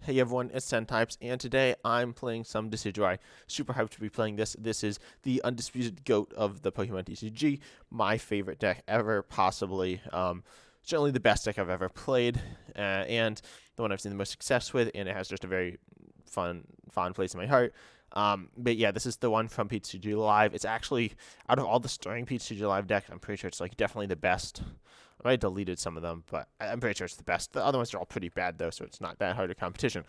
Hey everyone, it's Types, and today I'm playing some Decidueye. Super hyped to be playing this. This is the undisputed GOAT of the Pokemon TCG, my favorite deck ever, possibly. Certainly the best deck I've ever played, and the one I've seen the most success with, and it has just a very fond place in my heart. But yeah, this is the one from PTCG Live. It's actually, out of all the starting PTCG Live decks, I'm pretty sure it's like definitely the best. I might have deleted some of them, but I'm pretty sure it's the best. The other ones are all pretty bad, though, so it's not that hard a competition.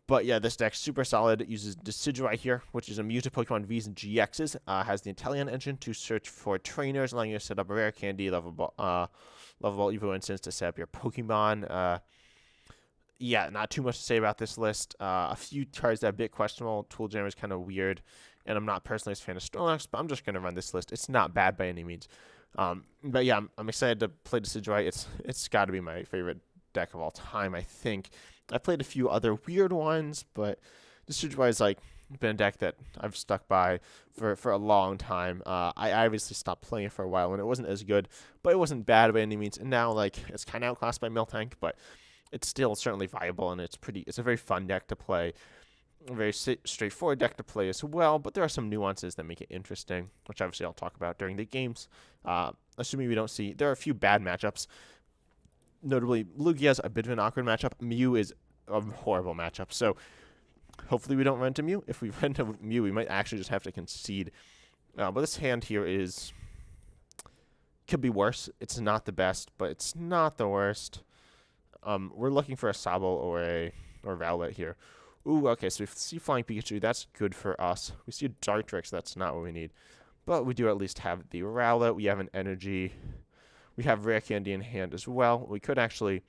But yeah, this deck's super solid. It uses Decidueye here, which is immune to Pokemon Vs and GXs. Has the Intellion engine to search for trainers, allowing you to set up a rare candy, lovable Evo instance to set up your Pokemon. Yeah, not too much to say about this list. A few cards that are a bit questionable. Tool Jammer is kind of weird, and I'm not personally a fan of Snorlax, but I'm just going to run this list. It's not bad by any means. But yeah, I'm excited to play Decidueye. It's got to be my favorite deck of all time, I think. I've played a few other weird ones, but Decidueye is like been a deck that I've stuck by for a long time. I obviously stopped playing it for a while when it wasn't as good, but it wasn't bad by any means. And now like it's kind of outclassed by Miltank, but it's still certainly viable, and it's a very fun deck to play. A very straightforward deck to play as well, but there are some nuances that make it interesting, which obviously I'll talk about during the games. Assuming we don't see, there are a few bad matchups. Notably, Lugia's a bit of an awkward matchup. Mew is a horrible matchup, so hopefully we don't run into Mew. If we run into Mew, we might actually just have to concede. But this hand here could be worse. It's not the best, but it's not the worst. We're looking for a Sabo or Rowlet here. Ooh, okay, so we see Flying Pikachu. That's good for us. We see a Dartrix. That's not what we need. But we do at least have the Rowlet. We have an Energy. We have Rare Candy in hand as well. We could actually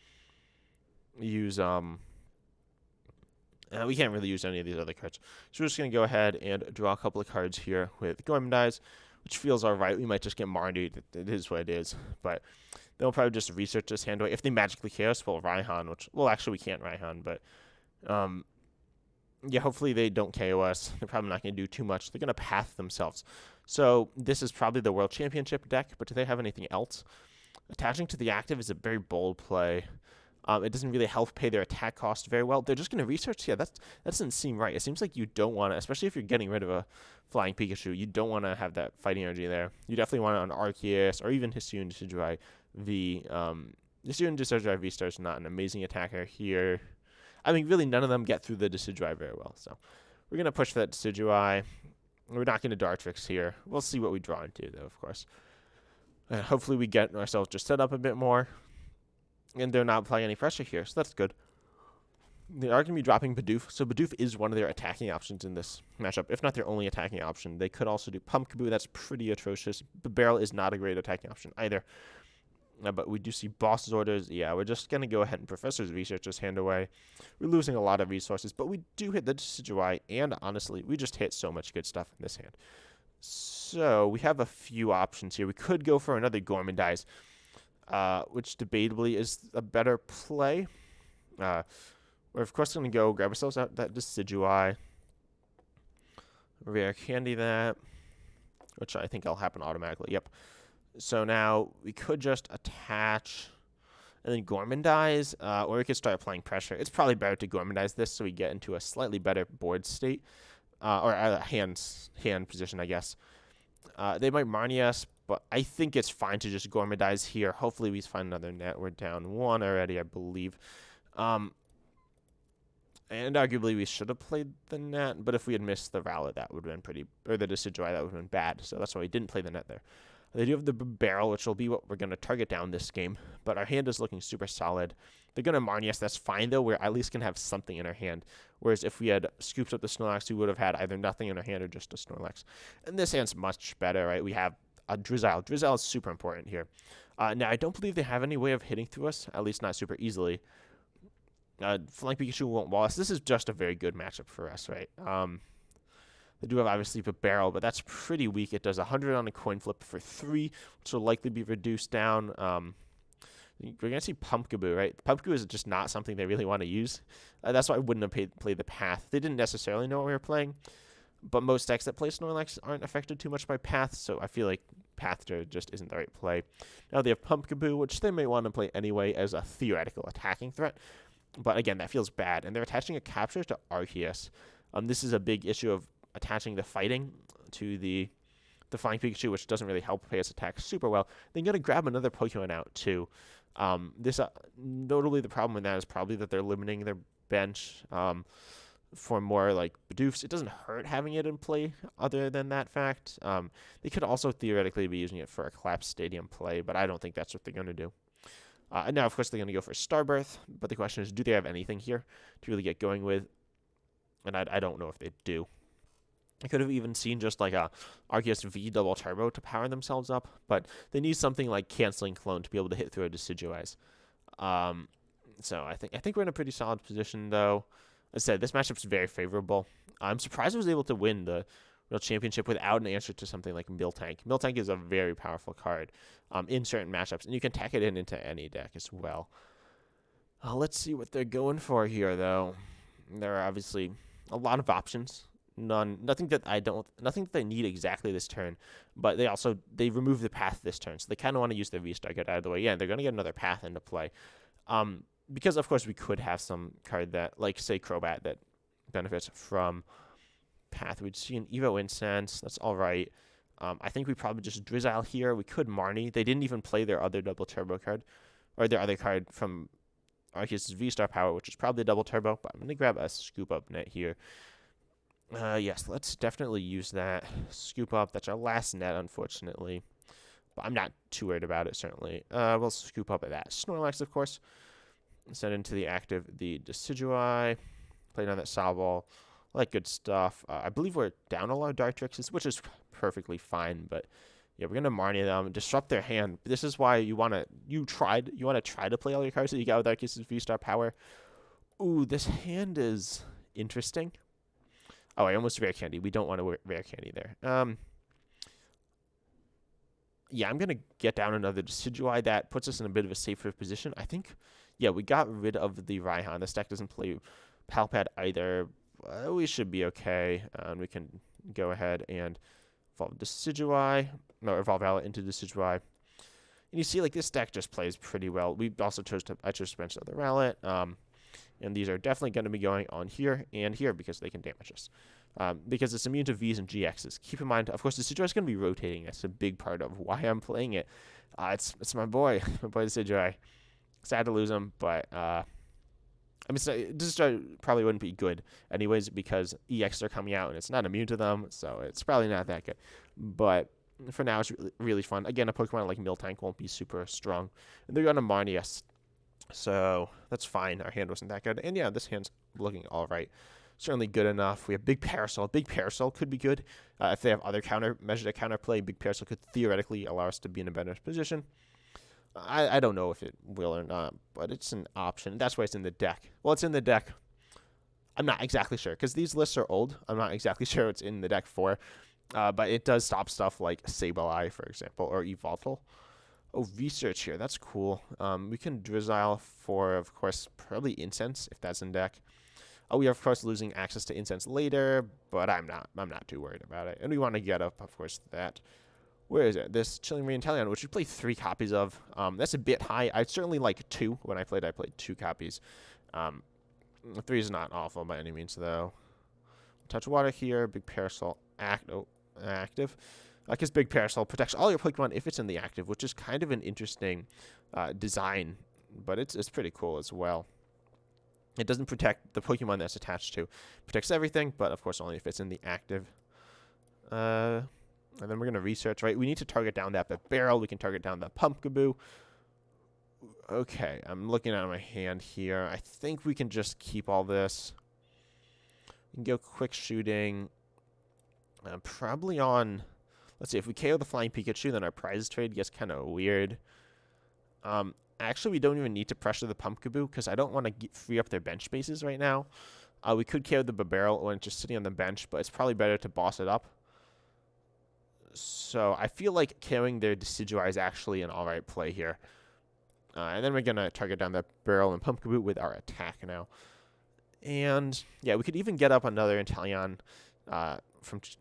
use... we can't really use any of these other cards. So we're just going to go ahead and draw a couple of cards here with Gormandize, which feels alright. We might just get Marnie. It is what it is. But they'll probably just research this hand away. If they magically chaos, well, Raihan, which... Well, actually, we can't Raihan, but... yeah, hopefully they don't KO us. They're probably not going to do too much. They're going to path themselves. So this is probably the World Championship deck, but do they have anything else? Attaching to the active is a very bold play. It doesn't really help pay their attack cost very well. They're just going to research. Yeah, that doesn't seem right. It seems like you don't want to, especially if you're getting rid of a Flying Pikachu, you don't want to have that fighting energy there. You definitely want it on Arceus or even Hisuian Decidueye V. Hisuian Decidueye V-Star is not an amazing attacker here. I mean, really, none of them get through the Decidueye very well. So we're going to push for that Decidueye. We're not going to Dartrix here. We'll see what we draw into, though, of course. And hopefully we get ourselves just set up a bit more. And they're not applying any pressure here, so that's good. They are going to be dropping Bidoof. So Bidoof is one of their attacking options in this matchup, if not their only attacking option. They could also do Pumpkaboo. That's pretty atrocious. Barrel is not a great attacking option either. But we do see Boss's Orders. Yeah, we're just going to go ahead and Professor's Research this hand away. We're losing a lot of resources, but we do hit the Decidueye, and honestly, we just hit so much good stuff in this hand. So we have a few options here. We could go for another Gormandize, which debatably is a better play. We're, of course, going to go grab ourselves out that Decidueye. Rare Candy that, which I think will happen automatically. Yep. So now we could just attach and then Gormandize, or we could start applying pressure. It's probably better to Gormandize this so we get into a slightly better board state, or a hand position, I guess. They might Marnie us, but I think it's fine to just Gormandize here. Hopefully we find another net. We're down one already, I believe. And arguably we should have played the net, but if we had missed the Rowlet, that would have been pretty, or the Decidueye, that would have been bad. So that's why we didn't play the net there. They do have the Barrel, which will be what we're going to target down this game, but our hand is looking super solid. They're going to Marnie us. That's fine, though. We're at least going to have something in our hand, whereas if we had scooped up the Snorlax, we would have had either nothing in our hand or just a Snorlax. And this hand's much better, right? We have a Drizzile. Drizzile is super important here. Now, I don't believe they have any way of hitting through us, at least not super easily. Flying Pikachu won't wall us. This is just a very good matchup for us, right? They do have, obviously, a Barrel, but that's pretty weak. It does 100 on a coin flip for 3, which will likely be reduced down. We're going to see Pumpkaboo, right? Pumpkaboo is just not something they really want to use. That's why I wouldn't have played the Path. They didn't necessarily know what we were playing, but most decks that play Snorlax aren't affected too much by Path, so I feel like Path just isn't the right play. Now they have Pumpkaboo, which they may want to play anyway as a theoretical attacking threat. But again, that feels bad. And they're attaching a capture to Arceus. This is a big issue of attaching the fighting to the Flying Pikachu, which doesn't really help Arceus attack super well. Then you got to grab another Pokemon out too. This notably the problem with that is probably that they're limiting their bench for more like Bidoofs. It doesn't hurt having it in play other than that fact. They could also theoretically be using it for a collapsed stadium play, but I don't think that's what they're going to do. And now, of course, they're going to go for Starbirth, but the question is, do they have anything here to really get going with? And I don't know if they do. I could have even seen just like a Arceus V double turbo to power themselves up, but they need something like Canceling Clone to be able to hit through a Decidueye. So I think we're in a pretty solid position, though. As I said, this matchup's very favorable. I'm surprised I was able to win the World Championship without an answer to something like Miltank. Miltank is a very powerful card in certain matchups, and you can tack it into any deck as well. Let's see what they're going for here, though. There are obviously a lot of options. Nothing that they need exactly this turn, but they remove the path this turn, so they kind of want to use their V-Star, get out of the way. Yeah, they're going to get another path into play. Because, of course, we could have some card that, like, say, Crobat, that benefits from path. We'd see an Evo Incense. That's all right. I think we probably just Drizzile here. We could Marnie. They didn't even play their other double turbo card, or their other card from Arceus' V-Star power, which is probably a double turbo, but I'm going to grab a Scoop Up net here. Yes, let's definitely use that. Scoop Up. That's our last net, unfortunately. But I'm not too worried about it, certainly. We'll Scoop Up at that. Snorlax, of course. Send into the active the Decidueye. Play down that Sow Ball. All that good stuff. I believe we're down a lot of Dartrixes, which is perfectly fine. But yeah, we're gonna Marnie them, disrupt their hand. This is why you wanna try to play all your cards that you got with Arceus' V-Star power. Ooh, this hand is interesting. Oh, I almost Rare Candy. We don't want to Rare Candy there. Yeah, I'm going to get down another Decidueye. That puts us in a bit of a safer position. I think, yeah, we got rid of the Raihan. This deck doesn't play Palpad either. We should be okay. And we can go ahead and evolve Decidueye. No, evolve Rowlet into Decidueye. And you see, like, this deck just plays pretty well. I chose to bench the Rowlet. And these are definitely going to be going on here and here because they can damage us. Because it's immune to Vs and GXs. Keep in mind, of course, the Decidueye is going to be rotating. That's a big part of why I'm playing it. It's my boy, Decidueye. Sad to lose him, but Decidueye probably wouldn't be good anyways because EXs are coming out and it's not immune to them, so it's probably not that good. But for now, it's really fun. Again, a Pokemon like Miltank won't be super strong. And they're going to Marnie us. So that's fine. Our hand wasn't that good. And yeah, this hand's looking all right. Certainly good enough. We have Big Parasol. Big Parasol could be good. If they have other measures to counterplay, Big Parasol could theoretically allow us to be in a better position. I don't know if it will or not, but it's an option. That's why it's in the deck. Well, it's in the deck. I'm not exactly sure because these lists are old. I'm not exactly sure it's in the deck for. But it does stop stuff like Sableye, for example, or Evoltal. Oh, research here. That's cool. We can Drizzile for, of course, probably Incense, if that's in deck. We are, of course, losing access to Incense later, but I'm not too worried about it. And we want to get up, of course, that. Where is it? This Chilling Reign Inteleon, which we play 3 copies of. That's a bit high. I'd certainly like 2. When I played 2 copies. 3 is not awful by any means, though. Touch Water here. Big Parasol active. Because Big Parasol protects all your Pokemon if it's in the active, which is kind of an interesting design, but it's pretty cool as well. It doesn't protect the Pokemon that's attached to. It protects everything, but of course only if it's in the active. And then we're going to research, right? We need to target down that barrel. We can target down the Pumpkaboo. Okay, I'm looking at my hand here. I think we can just keep all this. We can go quick shooting. Probably on... Let's see, if we KO the Flying Pikachu, then our prize trade gets kind of weird. Actually, we don't even need to pressure the Pumpkaboo because I don't want to free up their bench spaces right now. We could KO the Barrel when it's just sitting on the bench, but it's probably better to boss it up. So I feel like KOing their Decidueye is actually an alright play here. And then we're going to target down the Barrel and Pumpkaboo with our attack now. And yeah, we could even get up another Inteleon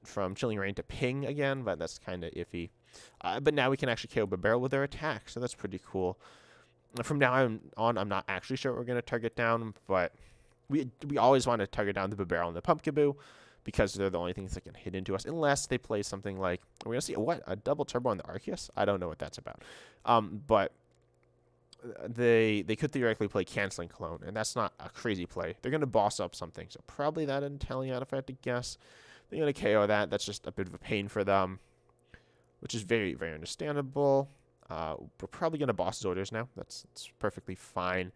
from Chilling Reign to ping again, but that's kind of iffy. But now we can actually KO Barrel with our attack, so that's pretty cool. From now on, I'm not actually sure what we're going to target down, but we always want to target down the Barrel and the Pumpkaboo because they're the only things that can hit into us, unless they play something like, we're going to see, what, a double turbo on the Arceus? I don't know what that's about. But they could theoretically play Canceling Clone, and that's not a crazy play. They're going to boss up something, so probably that Inteleon, if I had to guess. They're going to KO that. That's just a bit of a pain for them, which is very, very understandable. We're probably going to boss Zorders now. That's perfectly fine.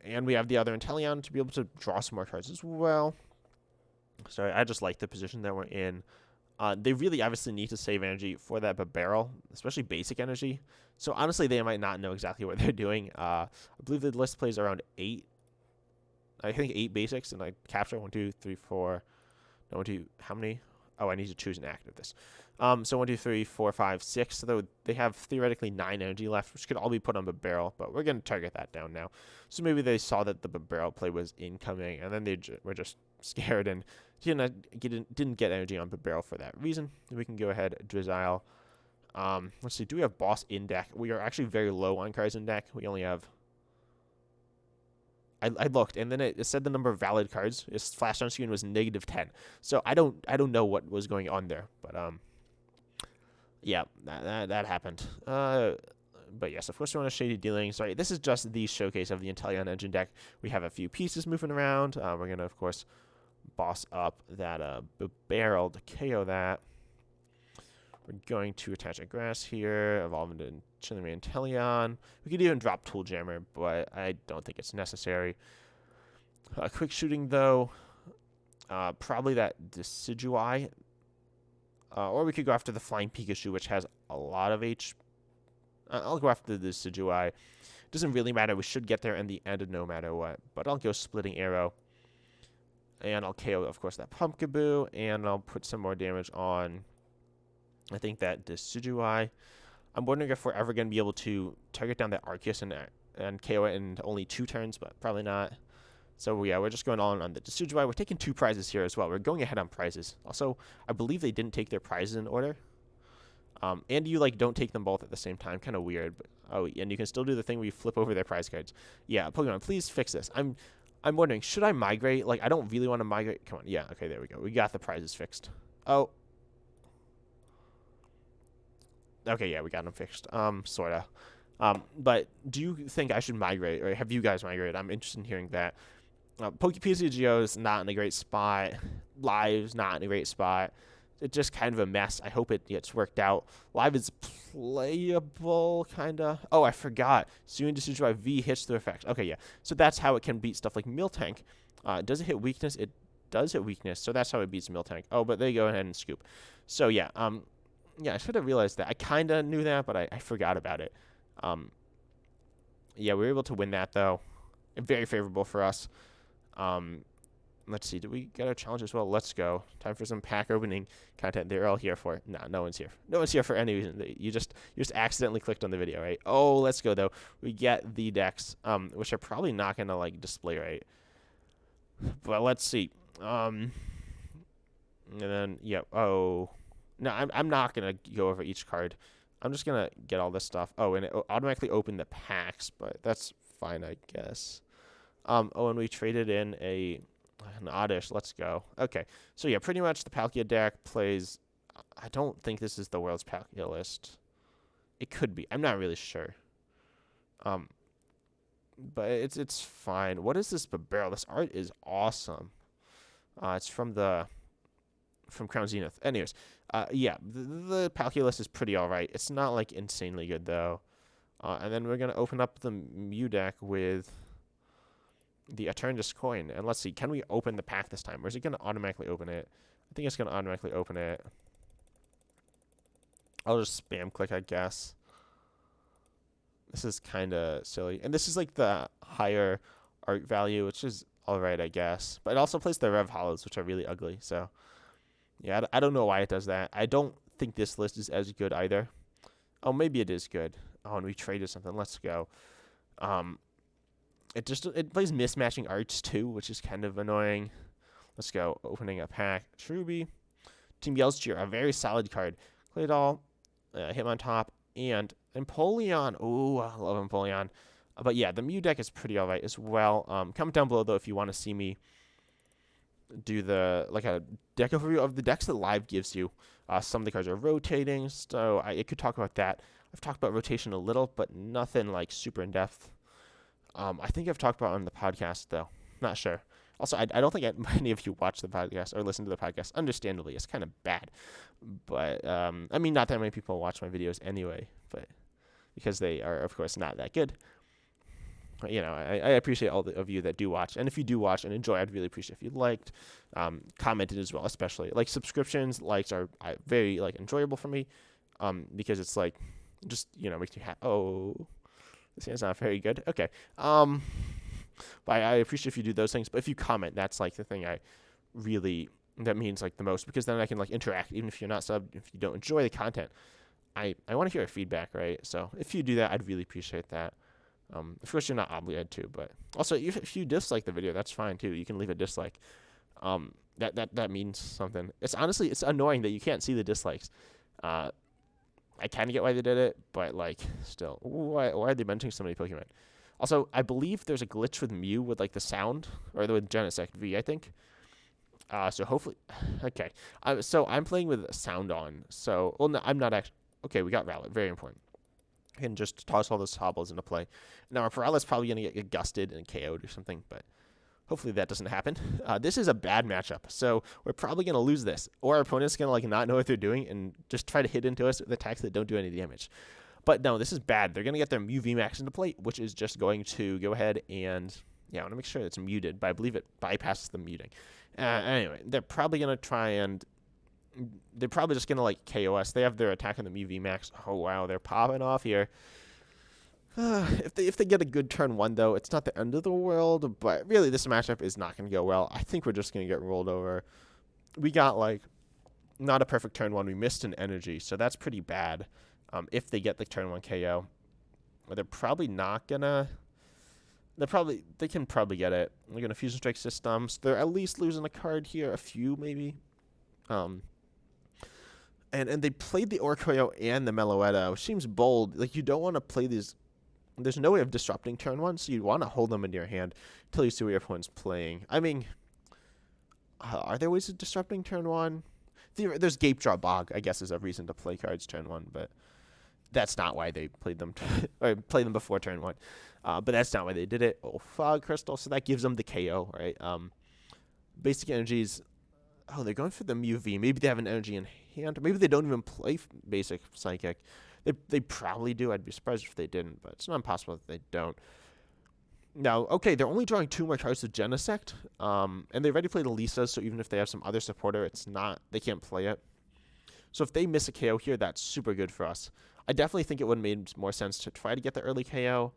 And we have the other Inteleon to be able to draw some more cards as well. So I just like the position that we're in. They really obviously need to save energy for that Barrel, especially basic energy. So honestly, they might not know exactly what they're doing. I believe the list plays around 8. I think 8 basics, and I capture 1, 2, 3, 4. No, 1, 2. How many? Oh, I need to choose an active this. So 1, 2, 3, 4, 5, 6. So they have theoretically 9 energy left, which could all be put on Barrel, but we're going to target that down now. So maybe they saw that the Barrel play was incoming, and then they were just scared and didn't get energy on Barrel for that reason. We can go ahead, Drizzile. Let's see, do we have boss in deck? We are actually very low on cards in deck. We only have... I looked, and then it said the number of valid cards. Its flash on screen was -10. So I don't know what was going on there, but yeah, that happened. But yes, of course we want to Shady Dealing. Sorry, this is just the showcase of the Inteleon engine deck. We have a few pieces moving around. We're gonna of course boss up that Barrel to KO that. We're going to attach a Grass here, evolve into Chilling Inteleon. We could even drop Tool Jammer, but I don't think it's necessary. Quick Shooting, though, probably that Decidueye. Or we could go after the Flying Pikachu, which has a lot of H. I'll go after the Decidueye. Doesn't really matter. We should get there in the end no matter what. But I'll go Splitting Arrow. And I'll KO, of course, that Pumpkaboo. And I'll put some more damage on... I think that Decidueye. I'm wondering if we're ever going to be able to target down that Arceus and KO it in only 2 turns, but probably not. So yeah, we're just going on the Decidueye. We're taking 2 prizes here as well. We're going ahead on prizes. Also, I believe they didn't take their prizes in order. And you don't take them both at the same time. Kind of weird. But, oh, and you can still do the thing where you flip over their prize cards. Yeah, Pokemon, please fix this. I'm wondering, should I migrate? I don't really want to migrate. Come on. Yeah, okay, there we go. We got the prizes fixed. Oh. Okay, yeah, we got them fixed. Sorta. But do you think I should migrate, or have you guys migrated? I'm interested in hearing that. PokePCGO is not in a great spot. Live's not in a great spot. It's just kind of a mess. I hope it gets worked out. Live is playable, kind of. Oh, I forgot. Soon Decidueye V hits the effects. Okay, yeah. So that's how it can beat stuff like Miltank. Does it hit weakness? It does hit weakness, so that's how it beats Miltank. Oh, but they go ahead and scoop. So, yeah. Yeah, I should have realized that. I kind of knew that, but I forgot about it. Yeah, we were able to win that, though. Very favorable for us. Let's see. Did we get our challenge as well? Let's go. Time for some pack opening content. They're all here for it. No, no one's here. No one's here for any reason. You just accidentally clicked on the video, right? Oh, let's go, though. We get the decks, which are probably not going to, display right. But let's see. And then, yeah. Oh... No, I'm not going to go over each card. I'm just going to get all this stuff. Oh, and it automatically opened the packs, but that's fine, I guess. Oh, and we traded in an Oddish. Let's go. Okay, so yeah, pretty much the Palkia deck plays... I don't think this is the world's Palkia list. It could be. I'm not really sure. But it's fine. What is this Barrel? This art is awesome. It's from Crown Zenith. Anyways, yeah, the Palkia list is pretty alright. It's not, insanely good, though. And then we're going to open up the Mew deck with the Eternatus coin. And let's see, can we open the pack this time? Or is it going to automatically open it? I think it's going to automatically open it. I'll just spam click, I guess. This is kind of silly. And this is, the higher art value, which is alright, I guess. But it also plays the Rev Hollows, which are really ugly, so... Yeah, I don't know why it does that. I don't think this list is as good either. Oh, maybe it is good. Oh, and we traded something. Let's go. It plays mismatching arts too, which is kind of annoying. Let's go. Opening a pack. Truby. Team Yell's Cheer, a very solid card. Claydol. Hitmontop. And Empoleon, ooh, I love Empoleon. But yeah, the Mew deck is pretty alright as well. Comment down below though if you want to see me do the like a deck overview of the decks that Live gives you. Some of the cards are rotating, so I could talk about that. I've talked about rotation a little, but nothing like super in depth. I think I've talked about it on the podcast though. Not sure. Also, I don't think many of you watch the podcast or listen to the podcast. Understandably, it's kind of bad. But I mean, not that many people watch my videos anyway, but because they are, of course, not that good. You know, I appreciate all of you that do watch. And if you do watch and enjoy, I'd really appreciate if you liked, commented as well, especially. Like, subscriptions, likes are very, like, enjoyable for me, because it's, like, just, you know, makes you happy. Oh, this hand's not very good. Okay. But I appreciate if you do those things. But if you comment, that's, like, the thing that means, like, the most. Because then I can, like, interact, even if you're not subbed, if you don't enjoy the content. I want to hear feedback, right? So if you do that, I'd really appreciate that. Of course, you're not obligated to, but also if you dislike the video, that's fine too. You can leave a dislike. That means something. It's annoying that you can't see the dislikes. I kind of get why they did it, but like still, why are they mentioning so many Pokemon? Also, I believe there's a glitch with Mew with like the sound, or with Genesect V, I think. So hopefully, okay. So I'm playing with sound on. So well, no, I'm not actually. Okay, we got Rowlet. Very important. And just toss all those hobbles into play. Now, our Paraly's probably going to get gusted and KO'd or something, but hopefully that doesn't happen. This is a bad matchup, so we're probably going to lose this. Or our opponent's going to like not know what they're doing and just try to hit into us with attacks that don't do any damage. But no, this is bad. They're going to get their Mew VMAX into play, which is just going to go ahead and, yeah, I want to make sure it's muted, but I believe it bypasses the muting. Anyway, they're probably going to try and they're probably just going to, like, KO us. They have their attack on the Mew VMAX. Oh, wow, they're popping off here. If they get a good turn one, though, it's not the end of the world, but really this matchup is not going to go well. I think we're just going to get rolled over. We got, like, not a perfect turn one. We missed an energy, so that's pretty bad if they get the turn one KO. But they're probably not going to... They can probably get it. They're going to Fusion Strike systems. They're at least losing a card here. A few, maybe. And they played the Orkoyo and the Meloetta, which seems bold. Like, you don't want to play these. There's no way of disrupting turn one, so you want to hold them in your hand until you see what your opponent's playing. I mean, are there ways of disrupting turn one? There's Gape Draw Bog, I guess, is a reason to play cards turn one, but that's not why they played them, or played them before turn one. But that's not why they did it. Oh, Fog Crystal, so that gives them the KO, right? Basic energies. Oh, they're going for the Mew V. Maybe they have an energy in hand. Or maybe they don't even play basic Psychic. They probably do. I'd be surprised if they didn't, but it's not impossible that they don't. Now, okay, they're only drawing 2 more cards with Genesect, and they already played Elisa, so even if they have some other supporter, they can't play it. So if they miss a KO here, that's super good for us. I definitely think it would have made more sense to try to get the early KO.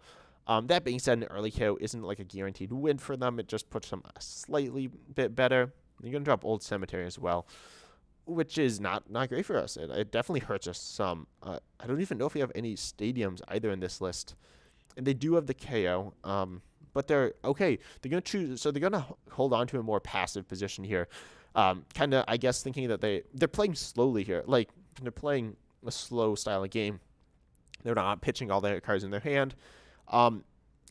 That being said, an early KO isn't like a guaranteed win for them. It just puts them a slightly bit better. You're going to drop Old Cemetery as well, which is not great for us. It definitely hurts us some. I don't even know if we have any stadiums either in this list. And they do have the KO, but they're okay. They're going to choose, so they're going to hold on to a more passive position here. Kind of, I guess, thinking that they're playing slowly here. Like, they're playing a slow style of game. They're not pitching all their cards in their hand.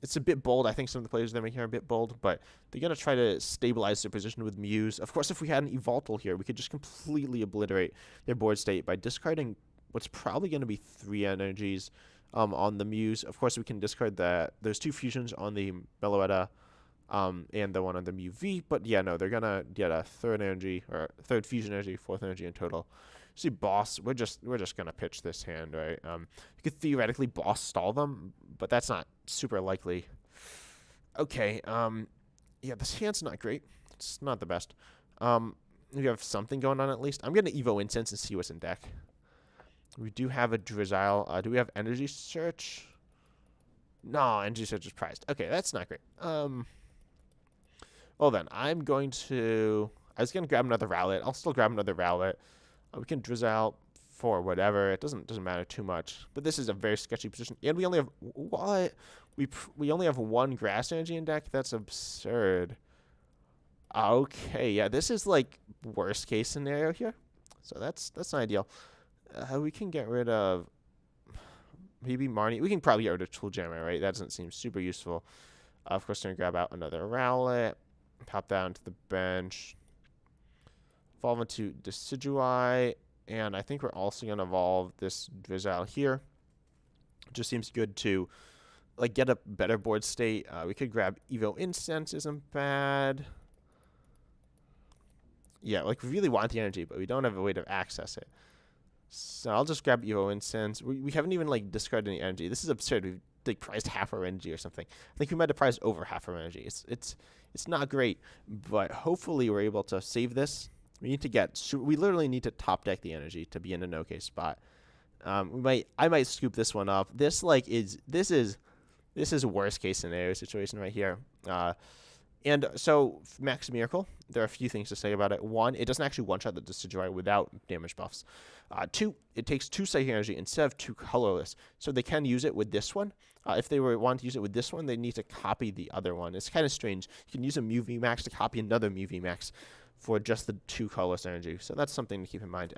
It's a bit bold. I think some of the players they're making are a bit bold, but they're going to try to stabilize their position with Mews. Of course, if we had an Evoltal here, we could just completely obliterate their board state by discarding what's probably going to be 3 energies on the Mews. Of course, we can discard those 2 fusions on the Meloetta and the one on the Mew V. But yeah, no, they're going to get a 3rd energy, or 3rd fusion energy, 4th energy in total. See, boss, we're just going to pitch this hand, right? You could theoretically boss stall them, but that's not super likely. Okay, yeah, this hand's not great. It's not the best. We have something going on at least. I'm going to Evo Incense and see what's in deck. We do have a Drizzile. Do we have Energy Search? No, Energy Search is prized. Okay, that's not great. Well then, I was going to grab another Rowlet. I'll still grab another Rowlet. We can Drizzile for whatever. It doesn't matter too much. But this is a very sketchy position. And we only have... What? We only have 1 Grass Energy in deck? That's absurd. Okay, yeah, this is like worst case scenario here. So that's not ideal. We can get rid of... maybe Marnie. We can probably get rid of Tool Jammer, right? That doesn't seem super useful. Of course, we're going to grab out another Rowlet. Pop that onto the bench. Evolve into Decidueye. And I think we're also going to evolve this Drizzile here. It just seems good to like get a better board state. We could grab Evo Incense, isn't bad. Yeah, like we really want the energy, but we don't have a way to access it. So I'll just grab Evo Incense. We haven't even like discarded any energy. This is absurd. We've like priced half our energy or something. I think we might have priced over half our energy. It's not great, but hopefully we're able to save this. We need to we literally need to top deck the energy to be in an okay spot. I might scoop this one up. This is worst case scenario situation right here. And so Max Miracle, there are a few things to say about it. One, it doesn't actually one-shot the Decidueye without damage buffs. Two, it takes 2 psychic energy instead of 2 colorless. So they can use it with this one. If they want to use it with this one, they need to copy the other one. It's kind of strange. You can use a Mew VMAX to copy another Mew VMAX for just the 2 colorless energy. So that's something to keep in mind.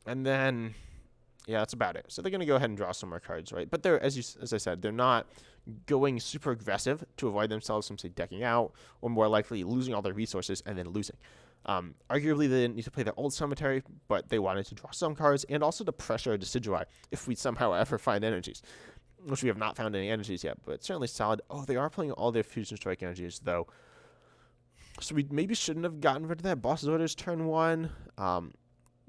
And then, yeah, that's about it. So they're going to go ahead and draw some more cards, right? But they're, as I said, they're not going super aggressive to avoid themselves from, say, decking out, or more likely losing all their resources and then losing. Arguably, they didn't need to play their old cemetery, but they wanted to draw some cards and also to pressure a Decidueye if we somehow ever find energies, which we have not found any energies yet, but it's certainly solid. Oh, they are playing all their Fusion Strike energies, though. So we maybe shouldn't have gotten rid of that. Boss's Orders turn 1.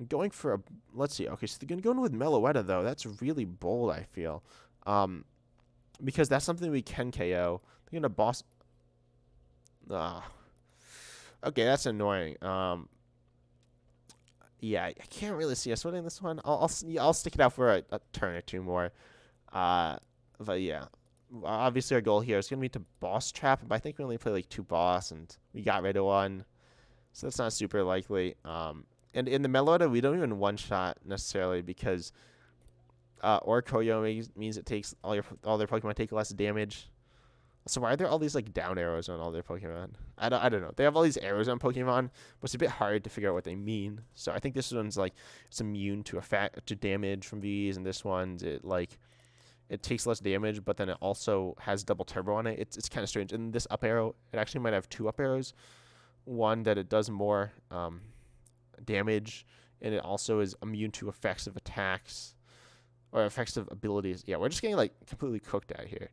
Going for a, let's see. Okay, so they're going to go in with Meloetta, though. That's really bold, I feel. Because that's something we can KO. They're going to boss. Okay, that's annoying. Yeah, I can't really see us winning this one. I'll stick it out for a turn or 2 more. But yeah, obviously our goal here is going to be to boss trap, but I think we only play like 2 boss, and we got rid of 1. So that's not super likely. And in the Meloetta, we don't even one-shot necessarily because Koyo means it takes all their Pokemon take less damage. So why are there all these like down arrows on all their Pokemon? I don't know. They have all these arrows on Pokemon, but it's a bit hard to figure out what they mean. So I think this one's like it's immune to damage from these, and this one's it takes less damage, but then it also has double turbo on it. It's kind of strange. And this up arrow, it actually might have 2 up arrows. One that it does more damage, and it also is immune to effects of attacks or effects of abilities. Yeah, we're just getting like completely cooked out here.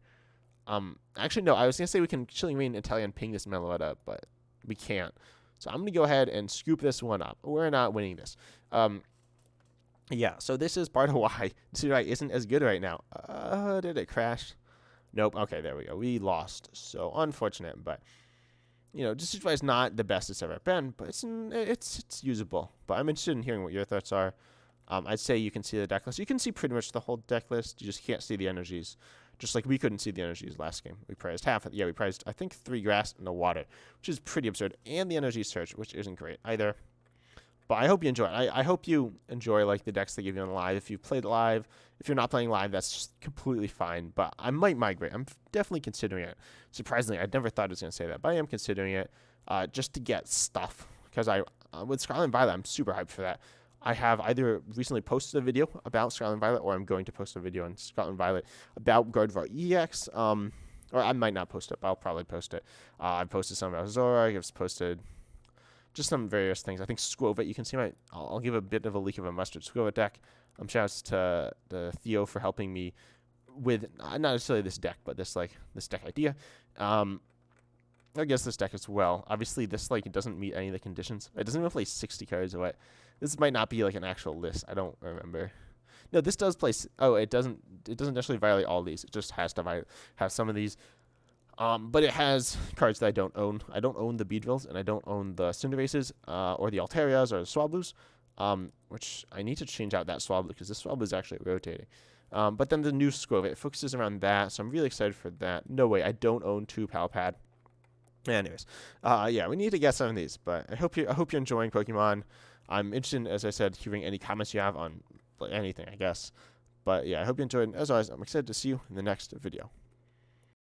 Actually no, I was gonna say we can Chilling Reign Italian ping this Meloetta, but we can't. So I'm gonna go ahead and scoop this one up. We're not winning this. Yeah, so this is part of why Decidueye isn't as good right now. Did it crash? Nope. Okay, there we go. We lost. So unfortunate, but Decidueye is not the best it's ever been, but it's usable. But I'm interested in hearing what your thoughts are. I'd say you can see the deck list. You can see pretty much the whole deck list. You just can't see the energies. Just like we couldn't see the energies last game. We prized half. Yeah, we prized, I think, 3 grass and a water, which is pretty absurd. And the energy search, which isn't great either. But I hope you enjoy it. I hope you enjoy like the decks they give you on live. If you played live, if you're not playing live, that's just completely fine. But I might migrate. I'm definitely considering it. Surprisingly, I never thought I was going to say that, but I am considering it just to get stuff. Because with Scarlet and Violet, I'm super hyped for that. I have either recently posted a video about Scarlet and Violet, or I'm going to post a video on Scarlet and Violet about Gardevoir EX. Or I might not post it, but I'll probably post it. I've posted some about Zora. I've posted just some various things. I think Squovit, you can see I'll give a bit of a leak of a Mustard Squovit deck. Shouts to Theo for helping me with, not necessarily this deck, but this deck idea. I guess this deck as well. Obviously, this it doesn't meet any of the conditions. It doesn't even play 60 cards away. This might not be like an actual list. I don't remember. No, this does play. Oh, it doesn't necessarily violate all these. It just has to have some of these. But it has cards that I don't own. I don't own the Beedrills, and I don't own the Cinderaces, or the Alterias, or the Swablues, which I need to change out that Swablu, because this Swablu is actually rotating. But then the new Squovit, it focuses around that, so I'm really excited for that. No way, I don't own 2 Palpad. Anyways, yeah, we need to get some of these, but I hope you're enjoying Pokemon. I'm interested in, as I said, hearing any comments you have on anything, I guess. But yeah, I hope you enjoyed, and as always, I'm excited to see you in the next video.